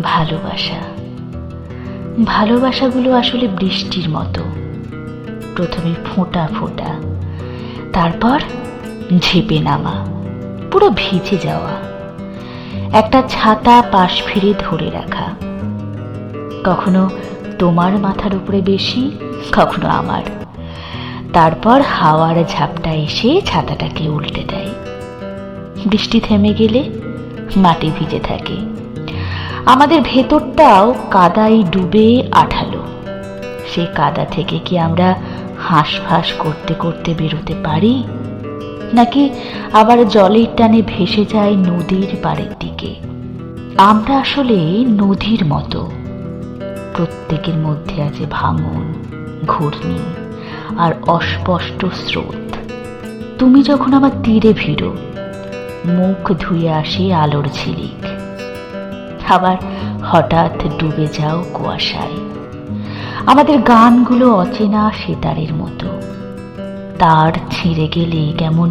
ভালোবাসা, ভালোবাসাগুলো আসলে বৃষ্টির মতো, প্রথমে ফোঁটা ফোঁটা, তারপর ঝেঁপে নামা, পুরো ভিজে যাওয়া, একটা ছাতা পাশ ফিরে ধরে রাখা, কখনো তোমার মাথার উপরে বেশি, কখনো আমার, তারপর হাওয়ার ঝাপটা এসে ছাতাটাকে উল্টে দেয়। বৃষ্টি থেমে গেলে মাটি ভিজে থাকে, আমাদের ভেতরটাও কাদায় ডুবে আঠালো। সে কাদা থেকে কি আমরা হাঁসফাঁস করতে করতে বেরোতে পারি, নাকি আবার জলের টানে ভেসে যায় নদীর পাড়ের দিকে? আমরা আসলে নদীর মতো, প্রত্যেকের মধ্যে আছে ভাঙন, ঘূর্ণি আর অস্পষ্ট স্রোত। তুমি যখন আমার তীরে ভিড়ো, মুখ ধুয়ে আসে আলোর ঝিলিক, আবার হঠাৎ ডুবে যাও কুয়াশায়। আমাদের গানগুলো অচেনা সেতারের মতো, তার ছিঁড়ে গেলে কেমন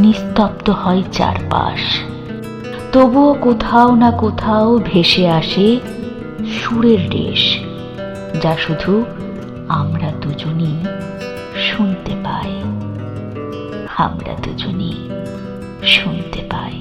নিস্তব্ধ হয় চারপাশ, তবুও কোথাও না কোথাও ভেসে আসে সুরের রেশ, যা শুধু আমরা দুজনই শুনতে পাই, আমরা দুজনই শুনতে পাই।